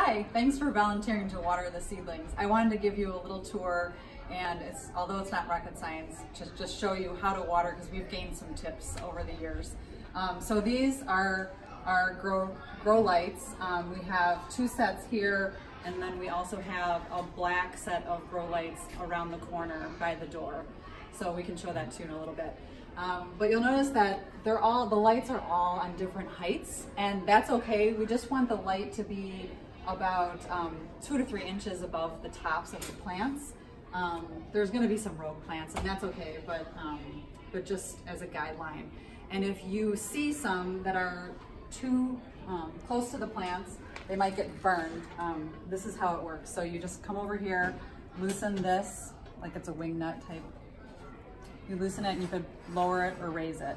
Hi, thanks for volunteering to water the seedlings. I wanted to give you a little tour, and although it's not rocket science, just show you how to water because we've gained some tips over the years. So these are our grow lights. We have 2 sets here, and then we also have a black set of grow lights around the corner by the door. So we can show that to you in a little bit. But you'll notice that the lights are all on different heights, and that's okay. We just want the light to be about 2 to 3 inches above the tops of the plants. There's going to be some rogue plants, and that's okay, but just as a guideline. And if you see some that are too close to the plants, they might get burned. This is how it works. So you just come over here, loosen this, like it's a wing nut type. You loosen it and you could lower it or raise it.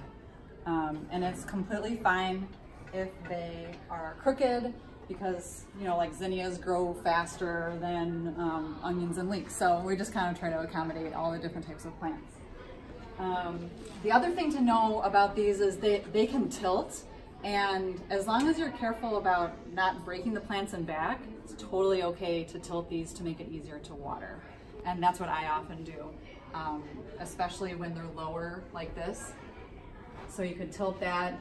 And it's completely fine if they are crooked, because, you know, like zinnias grow faster than onions and leeks. So we just kind of try to accommodate all the different types of plants. The other thing to know about these is they can tilt, and as long as you're careful about not breaking the plants in back, it's totally okay to tilt these to make it easier to water. And that's what I often do, especially when they're lower like this. So you could tilt that,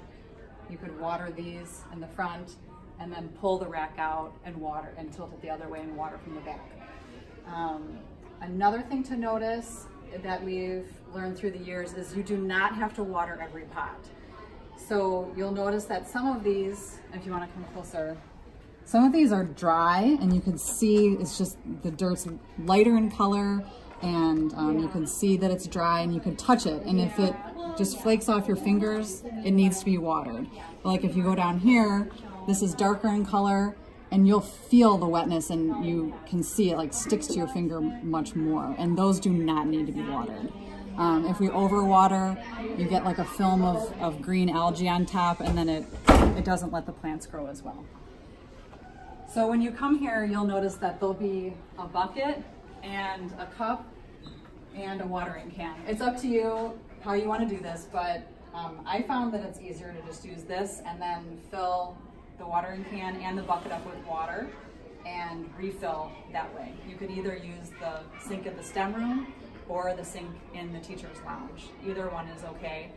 you could water these in the front, and then pull the rack out and water, and tilt it the other way and water from the back. Another thing to notice that we've learned through the years is you do not have to water every pot. So you'll notice that some of these, if you want to come closer, some of these are dry, and you can see it's just the dirt's lighter in color, and you can see that it's dry, and you can touch it, and if it just flakes off your fingers, it needs to be watered. But like if you go down here, this is darker in color, and you'll feel the wetness, and you can see it like sticks to your finger much more, and those do not need to be watered. If we overwater, you get like a film of green algae on top, and then it doesn't let the plants grow as well. So when you come here, you'll notice that there'll be a bucket and a cup and a watering can. It's up to you how you want to do this, but I found that it's easier to just use this and then fill the watering can and the bucket up with water and refill that way. You could either use the sink in the STEM room or the sink in the teacher's lounge. Either one is okay.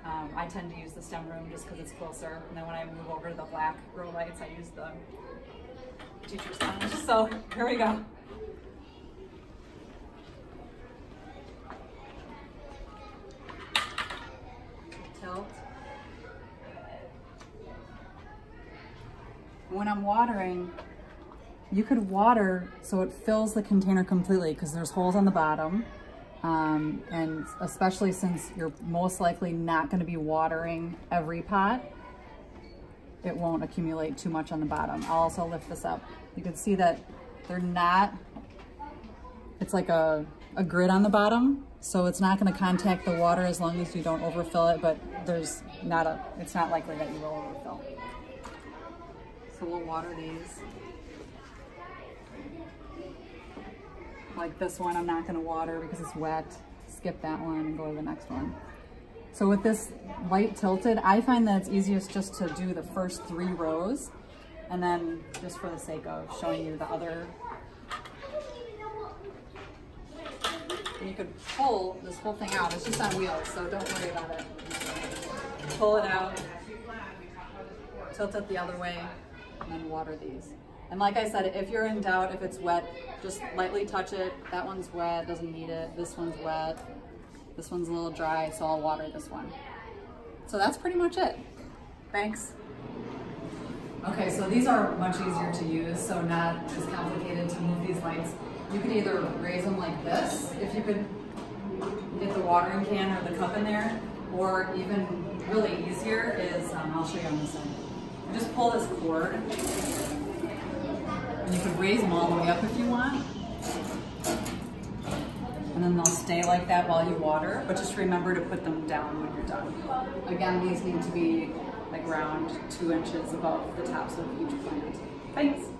I tend to use the STEM room just because it's closer, and then when I move over to the black grow lights, I use the teacher's lounge. So here we go. Tilt. When I'm watering, you could water so it fills the container completely, because there's holes on the bottom. And especially since you're most likely not going to be watering every pot, it won't accumulate too much on the bottom. I'll also lift this up. You can see that they're not, it's like a grid on the bottom, so it's not going to contact the water as long as you don't overfill it, but it's not likely that you will overfill. So we'll water these. Like this one, I'm not going to water because it's wet. Skip that one and go to the next one. So with this light tilted, I find that it's easiest just to do the first 3 rows, and then just for the sake of showing you the other. And you could pull this whole thing out. It's just on wheels, so don't worry about it. Pull it out, tilt it the other way, and then water these. And like I said, if you're in doubt if it's wet, just lightly touch it. That one's wet, doesn't need it. This one's wet. This one's a little dry, so I'll water this one. So that's pretty much it. Thanks. Okay, so these are much easier to use, so not as complicated to move these lights. You could either raise them like this, if you could get the watering can or the cup in there, or even really easier is, I'll show you on this side. You just pull this cord, and you could raise them all the way up if you want. And then they'll stay like that while you water, but just remember to put them down when you're done. Again, these need to be like around 2 inches above the tops of each plant. Thanks.